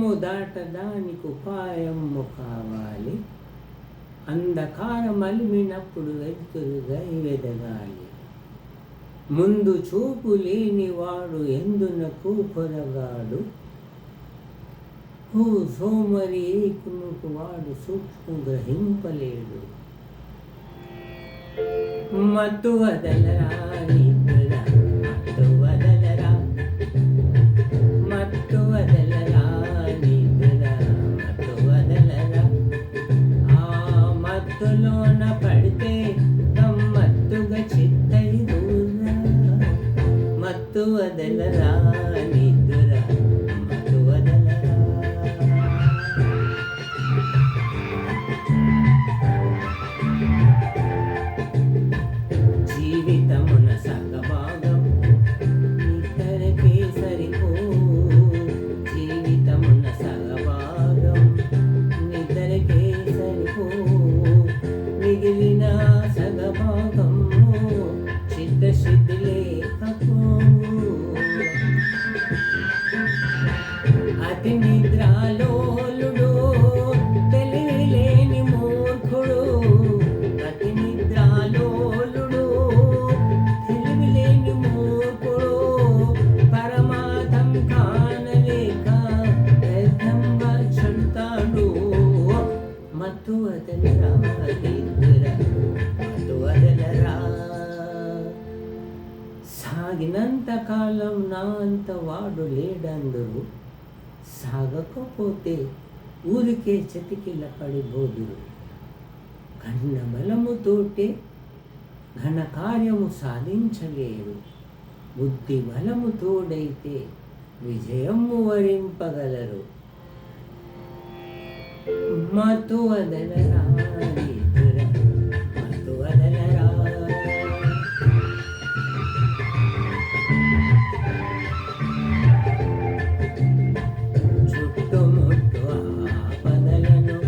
మమ్ము దాటడానికి ఉపాయము కావాలి. అంధకారం అలిమినప్పుడు వెలుతురుగై వెదగాలి. ముందు చూపు లేనివాడు ఎందునకు కొరగాడు. సోమరి కునుకు వాడు సూక్ష్మ గ్రహింపలేడు. మత్తు వదలరా నిద్ర, మత్తు వదలరా, మత్తు వదలరా నిద్ర, మత్తు వదలరా. ఆ మత్తులోన పడితే గమ్మత్తుగా చిత్తై దూరా. మత్తు వదలరా నిద్ర, మత్తు వదలరా. జీవితమున సగభాగం నిద్రకే సరిపో. జీవితమున సగభాగం నిద్రకే సరిపో. మిగిలిన సగభాగం చిత్తశుద్ధి లేకపో. అతి నిద్రాలోలుడు తెలివిలేని మూర్ఖుడు. అతి నిద్రాలోలుడు తెలివిలేని మూర్ఖుడు. పరమార్థం కానలేక వ్యర్థంగా చెడుతాడు. మత్తు వదలరా నిద్ర, మత్తు వదలరా. సాగినంత కాలం నా అంత వాడు లేడందురు. సాగకపోతే ఊరికే చతికిల పడిబోదురు. కన్న బలముతోటే ఘన కార్యము సాధించలేరు. బుద్ధి బలము తోడైతే విజయము వరింపగలరు. మత్తు వదలరా నిద్ర, మత్తు వదలరా. చుట్టుముట్టు ఆపదలను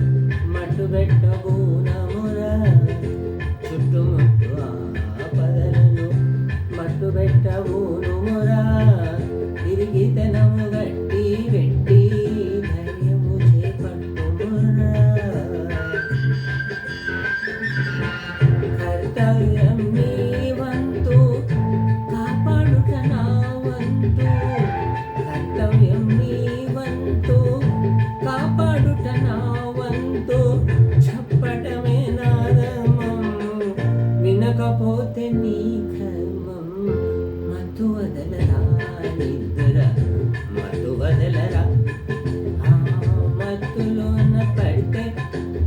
మట్టుబెట్టబూనమురా. చుట్టుముట్టు ఆపదలను మట్టుబెట్టబూనుమురా. తిరిగితనము గట్టి వెట్టి ధైర్యము చేపట్టుమురా. కర్తవ్యం నీ వంతు కాపాడుట నా వంతు. కర్తవ్యం నీ వంతు కాపాడుట నా వంతు. చెప్పటమే నా ధర్మం, వినకపోతే నీ కర్మం. మత్తు వదలరా నిద్ర, మత్తు వదలరా. మత్తులోన పడితే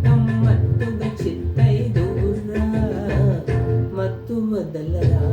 గమ్మత్తుగా చిత్తై దూరా. మత్తు వదలరా.